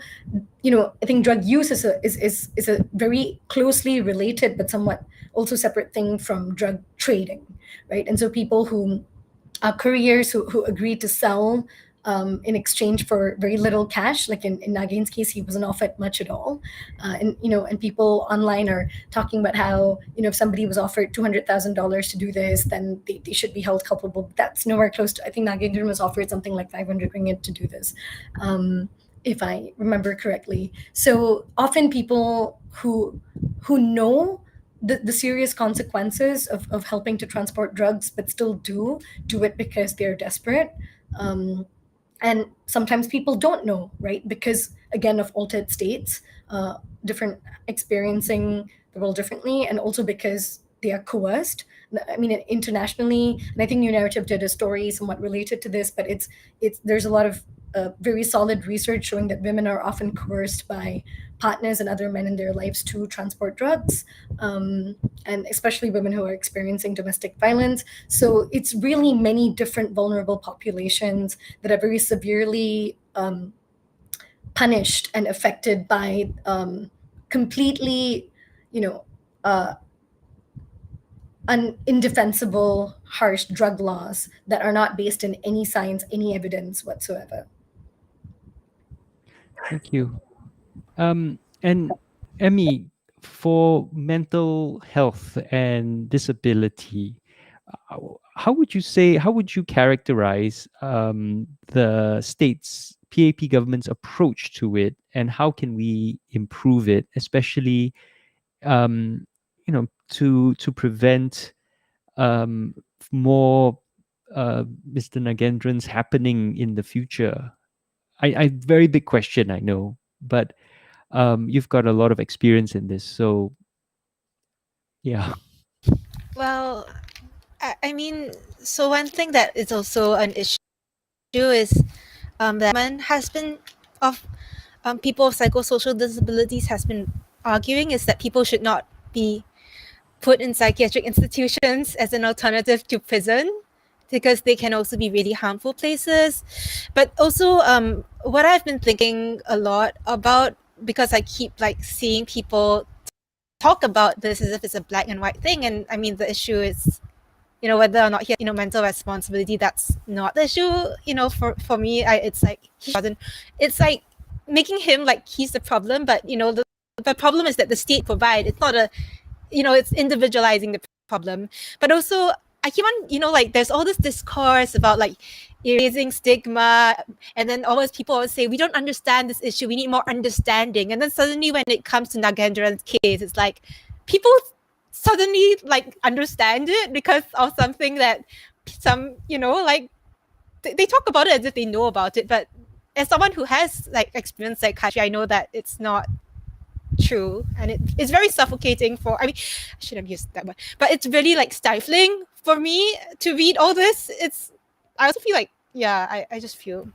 I think drug use is a very closely related but somewhat also separate thing from drug trading, right? And so people who are couriers who agree to sell in exchange for very little cash. Like in Nagin's case, he wasn't offered much at all. And people online are talking about how, if somebody was offered $200,000 to do this, then they should be held culpable. That's nowhere close to, I think Nagendran was offered something like 500 ringgit to do this, if I remember correctly. So often people who know the serious consequences of helping to transport drugs, but still do it because they're desperate. And sometimes people don't know, right? Because again, of altered states, different experiencing the world differently, and also because they are coerced. I mean, internationally, and I think New Narrative did a story somewhat related to this, but there's a lot of very solid research showing that women are often coerced by partners and other men in their lives to transport drugs, and especially women who are experiencing domestic violence. So it's really many different vulnerable populations that are very severely punished and affected by completely, indefensible, harsh drug laws that are not based in any science, any evidence whatsoever. Thank you. And Emmy, for mental health and disability, how would you characterize the state's PAP government's approach to it, and how can we improve it, especially to prevent more Mr. Nagendrans happening in the future? I very big question, I know, but you've got a lot of experience in this, so yeah. Well, I mean, so one thing that is also an issue is that has been of people with psychosocial disabilities has been arguing is that people should not be put in psychiatric institutions as an alternative to prison, because they can also be really harmful places. But also, what I've been thinking a lot about, because I keep like seeing people talk about this as if it's a black and white thing, and I mean the issue is, whether or not he has, mental responsibility. That's not the issue. For me, it's like it's like making him like he's the problem, but the problem is that the state provide. It's not a, it's individualizing the problem. But also, I keep on, like there's all this discourse about like erasing stigma, and then always people always say we don't understand this issue, we need more understanding. And then suddenly when it comes to Nagendran's case, it's like people suddenly like understand it because of something that some, like they talk about it as if they know about it. But as someone who has like experienced psychiatry, I know that it's not true, and it's very suffocating for, I mean, I shouldn't have used that word, but it's really like stifling for me to read all this. I also feel like, I just feel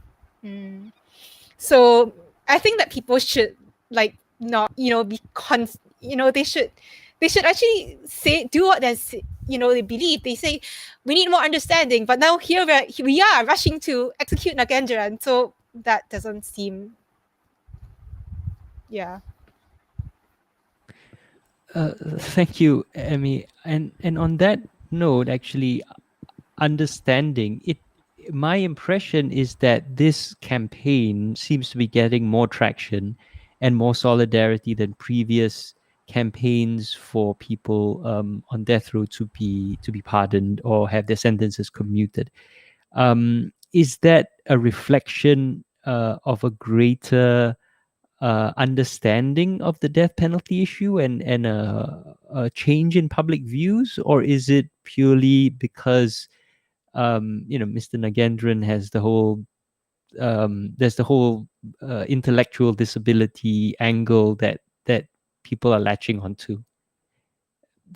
so I think that people should like not, be they should actually do what they believe. They say we need more understanding, but now here we are rushing to execute Nagendran, so that doesn't seem, Thank you, Emmy. And on that note, actually, understanding it, my impression is that this campaign seems to be getting more traction and more solidarity than previous campaigns for people on death row to be pardoned or have their sentences commuted. Is that a reflection of a greater understanding of the death penalty issue and a change in public views, or is it purely because Mr. Nagendran has the whole there's the whole intellectual disability angle that people are latching onto.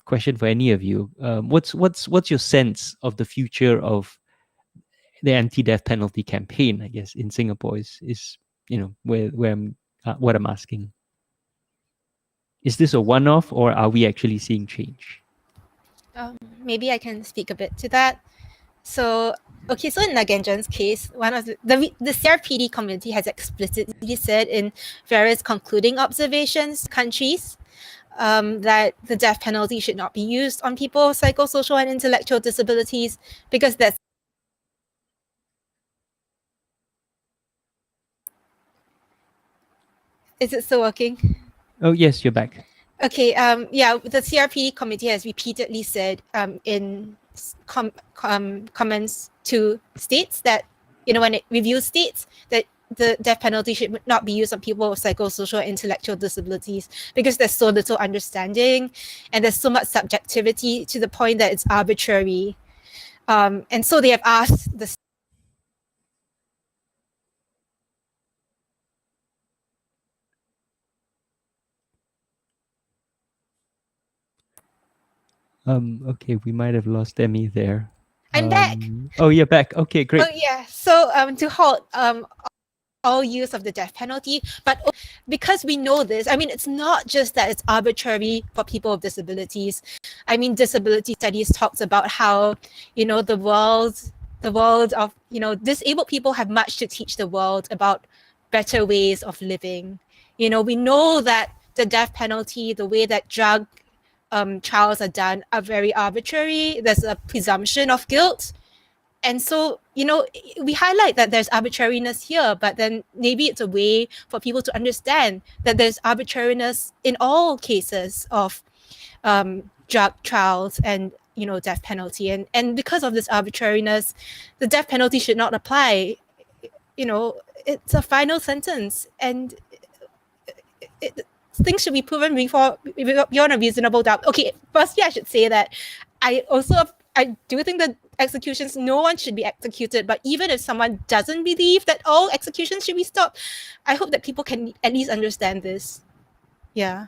Question for any of you: what's your sense of the future of the anti-death penalty campaign? I guess in Singapore is where I'm what I'm asking. Is this a one-off, or are we actually seeing change? Maybe I can speak a bit to that. So in Nagendran's case, one of the CRPD community has explicitly said in various concluding observations countries that the death penalty should not be used on people with psychosocial and intellectual disabilities because that's Is it still working? Oh yes, you're back. Okay. The CRPD committee has repeatedly said in comments to states that when it reviews states that the death penalty should not be used on people with psychosocial and intellectual disabilities because there's so little understanding and there's so much subjectivity to the point that it's arbitrary. And so they have asked the Okay, we might have lost Emmy there. I'm back. Oh, you're back. Okay, great. Oh yeah. So to halt all use of the death penalty, but because we know this, I mean, it's not just that it's arbitrary for people with disabilities. I mean, disability studies talks about how the world of disabled people have much to teach the world about better ways of living. We know that the death penalty, the way that drug trials are done, are very arbitrary. There's a presumption of guilt. And so, we highlight that there's arbitrariness here, but then maybe it's a way for people to understand that there's arbitrariness in all cases of drug trials and, death penalty. And because of this arbitrariness, the death penalty should not apply. It's a final sentence, and things should be proven beyond a reasonable doubt. Okay, firstly, I should say that I do think that executions, no one should be executed, but even if someone doesn't believe that all executions should be stopped, I hope that people can at least understand this. Yeah.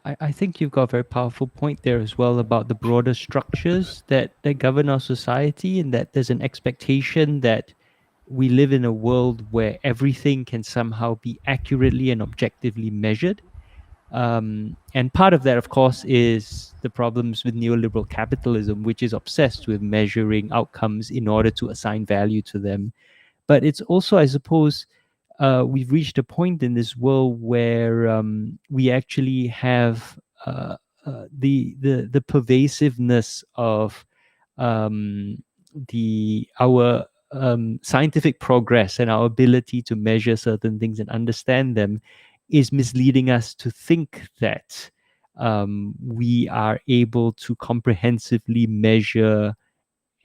I think you've got a very powerful point there as well about the broader structures that govern our society, and that there's an expectation that we live in a world where everything can somehow be accurately and objectively measured. And part of that, of course, is the problems with neoliberal capitalism, which is obsessed with measuring outcomes in order to assign value to them. But it's also, I suppose, we've reached a point in this world where we actually have the pervasiveness of our scientific progress and our ability to measure certain things and understand them is misleading us to think that we are able to comprehensively measure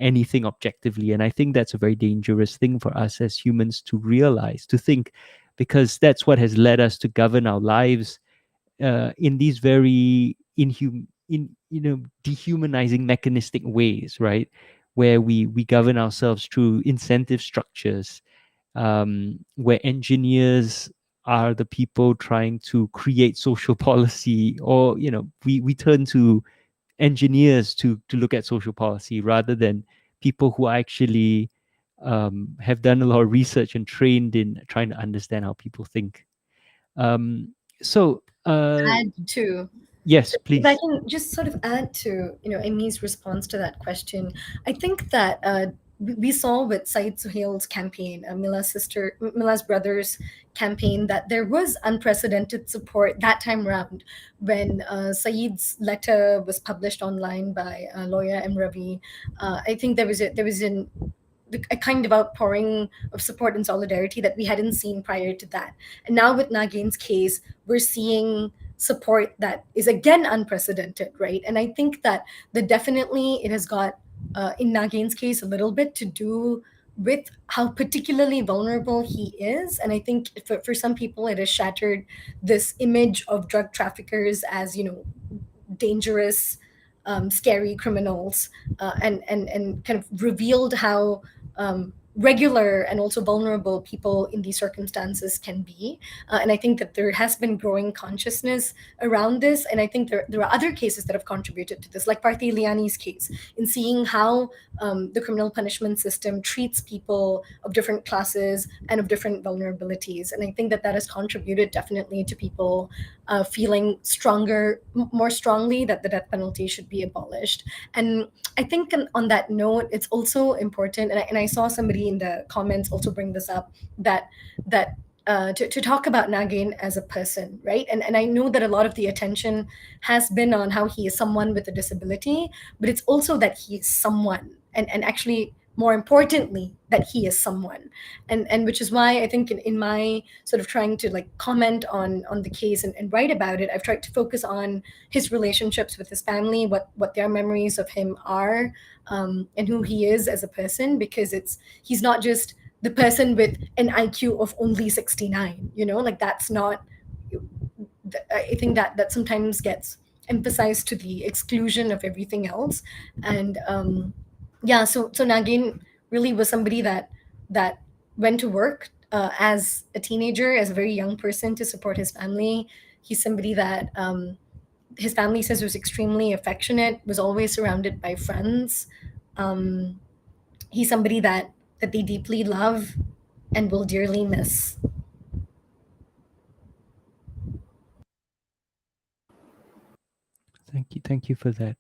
anything objectively. And I think that's a very dangerous thing for us as humans to realize, to think, because that's what has led us to govern our lives in these very dehumanizing mechanistic ways, right? Where we govern ourselves through incentive structures, where engineers are the people trying to create social policy, or we turn to engineers to look at social policy rather than people who actually have done a lot of research and trained in trying to understand how people think. Add to Yes, please. If I can just sort of add to Emmy's response to that question, I think that we saw with Syed Suhail's campaign, Mila's brother's campaign, that there was unprecedented support that time round when Syed's letter was published online by lawyer M. Ravi. I think there was a kind of outpouring of support and solidarity that we hadn't seen prior to that. And now with Nagen's case, we're seeing support that is again unprecedented, right? And I think that definitely it has got, in Nagen's case, a little bit to do with how particularly vulnerable he is. And I think for some people, it has shattered this image of drug traffickers as, dangerous, scary criminals, and kind of revealed how regular and also vulnerable people in these circumstances can be. And I think that there has been growing consciousness around this. And I think there are other cases that have contributed to this, like Parthi Liani's case, in seeing how the criminal punishment system treats people of different classes and of different vulnerabilities. And I think that that has contributed definitely to people feeling more strongly that the death penalty should be abolished. And I think on that note, it's also important, and I saw somebody in the comments also bring this up, that to talk about Nagin as a person, right? And I know that a lot of the attention has been on how he is someone with a disability, but it's also that he is someone, and actually more importantly that he is someone. And which is why I think in my sort of trying to like comment on the case and write about it, I've tried to focus on his relationships with his family, what their memories of him are, and who he is as a person, because he's not just the person with an IQ of only 69, like that's not, I think that sometimes gets emphasized to the exclusion of everything else. And yeah, so Nagin really was somebody that went to work as a teenager, as a very young person, to support his family. He's somebody that his family says was extremely affectionate, was always surrounded by friends. Um, he's somebody that they deeply love and will dearly miss. Thank you for that.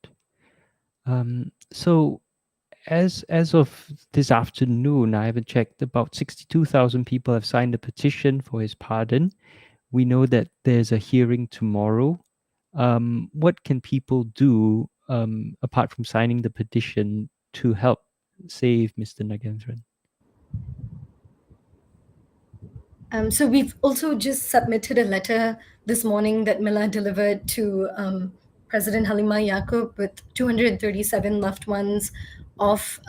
So as of this afternoon, I haven't checked, about 62,000 people have signed a petition for his pardon. We know that there's a hearing tomorrow. What can people do apart from signing the petition to help save Mr. Nagendran? So we've also just submitted a letter this morning that Mila delivered to President Halima Yaqub with 237 loved ones of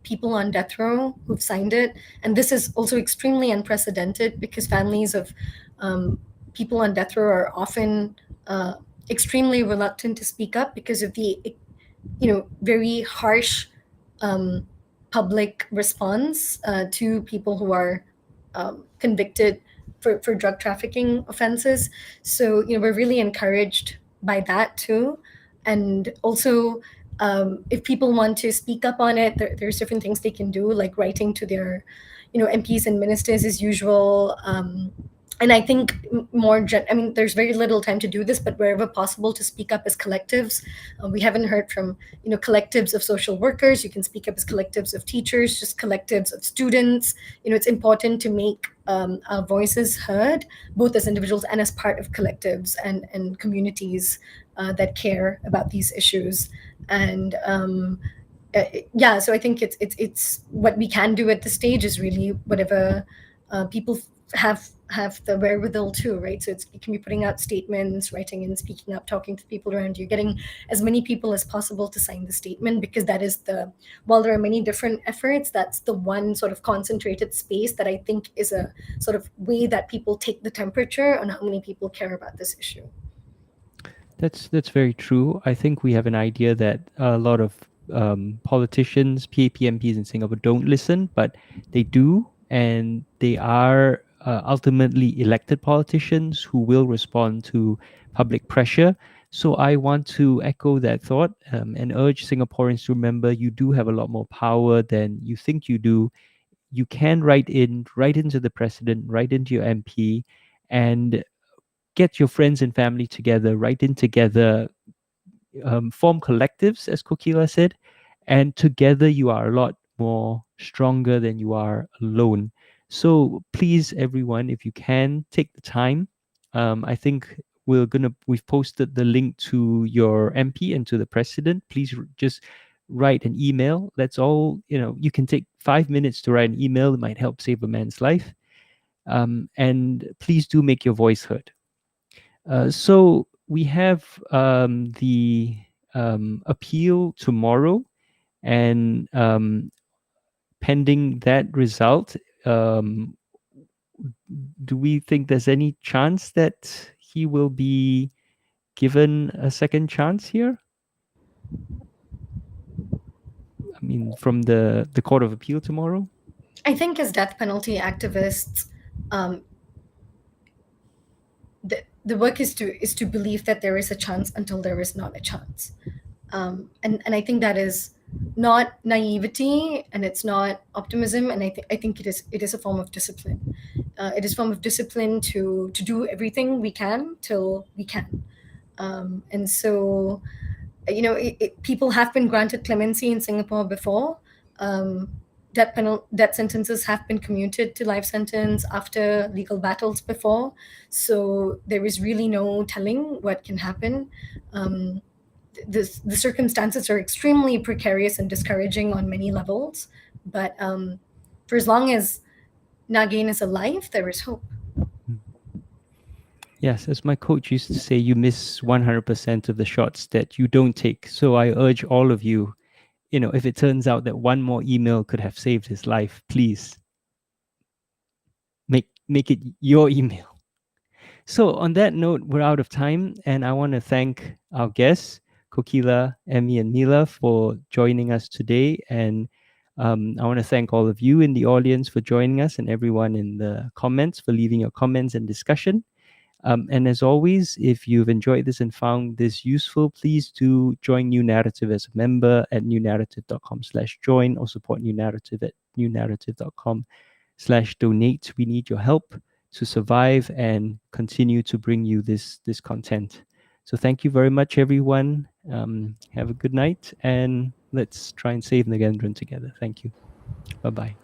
people on death row who've signed it. And this is also extremely unprecedented because families of people on death row are often extremely reluctant to speak up because of the very harsh public response to people who are convicted for drug trafficking offenses. So we're really encouraged by that too. And also, if people want to speak up on it, there's different things they can do, like writing to their MPs and ministers as usual. And I think there's very little time to do this, but wherever possible to speak up as collectives. We haven't heard from collectives of social workers. You can speak up as collectives of teachers, just collectives of students. It's important to make our voices heard, both as individuals and as part of collectives and communities that care about these issues. And yeah, so I think it's what we can do at this stage is really whatever people have the wherewithal to, right? So it can be putting out statements, writing and speaking up, talking to people around you, getting as many people as possible to sign the statement, because that is while there are many different efforts, that's the one sort of concentrated space that I think is a sort of way that people take the temperature on how many people care about this issue. That's very true. I think we have an idea that a lot of politicians, PAP MPs in Singapore don't listen, but they do, and they are ultimately elected politicians who will respond to public pressure. So I want to echo that thought and urge Singaporeans to remember you do have a lot more power than you think you do. You can write into the president, write into your MP, and get your friends and family together, write in together, form collectives, as Kokila said, and together you are a lot more stronger than you are alone. So please, everyone, if you can, take the time. I think we've posted the link to your MP and to the president. Please just write an email. That's all. You can take 5 minutes to write an email. It might help save a man's life. And please do make your voice heard. So we have the appeal tomorrow, and pending that result, do we think there's any chance that he will be given a second chance here? I mean, from the Court of Appeal tomorrow? I think as death penalty activists, the work is to believe that there is a chance until there is not a chance, and I think that is not naivety and it's not optimism, and I think it is a form of discipline. It is a form of discipline to do everything we can till we can, and so people have been granted clemency in Singapore before. Death sentences have been commuted to life sentence after legal battles before, so there is really no telling what can happen. The circumstances are extremely precarious and discouraging on many levels, but for as long as Nagain is alive, there is hope. Yes, as my coach used to say, you miss 100% of the shots that you don't take. So I urge all of you, if it turns out that one more email could have saved his life, please make it your email. So on that note, we're out of time, and I want to thank our guests, Kokila, Emmy, and Mila, for joining us today. And I want to thank all of you in the audience for joining us, and everyone in the comments for leaving your comments and discussion. And as always, if you've enjoyed this and found this useful, please do join New Narrative as a member at newnarrative.com/join, or support New Narrative at newnarrative.com/donate. We need your help to survive and continue to bring you this content. So thank you very much, everyone. Have a good night, and let's try and save Nagendran together. Thank you. Bye-bye.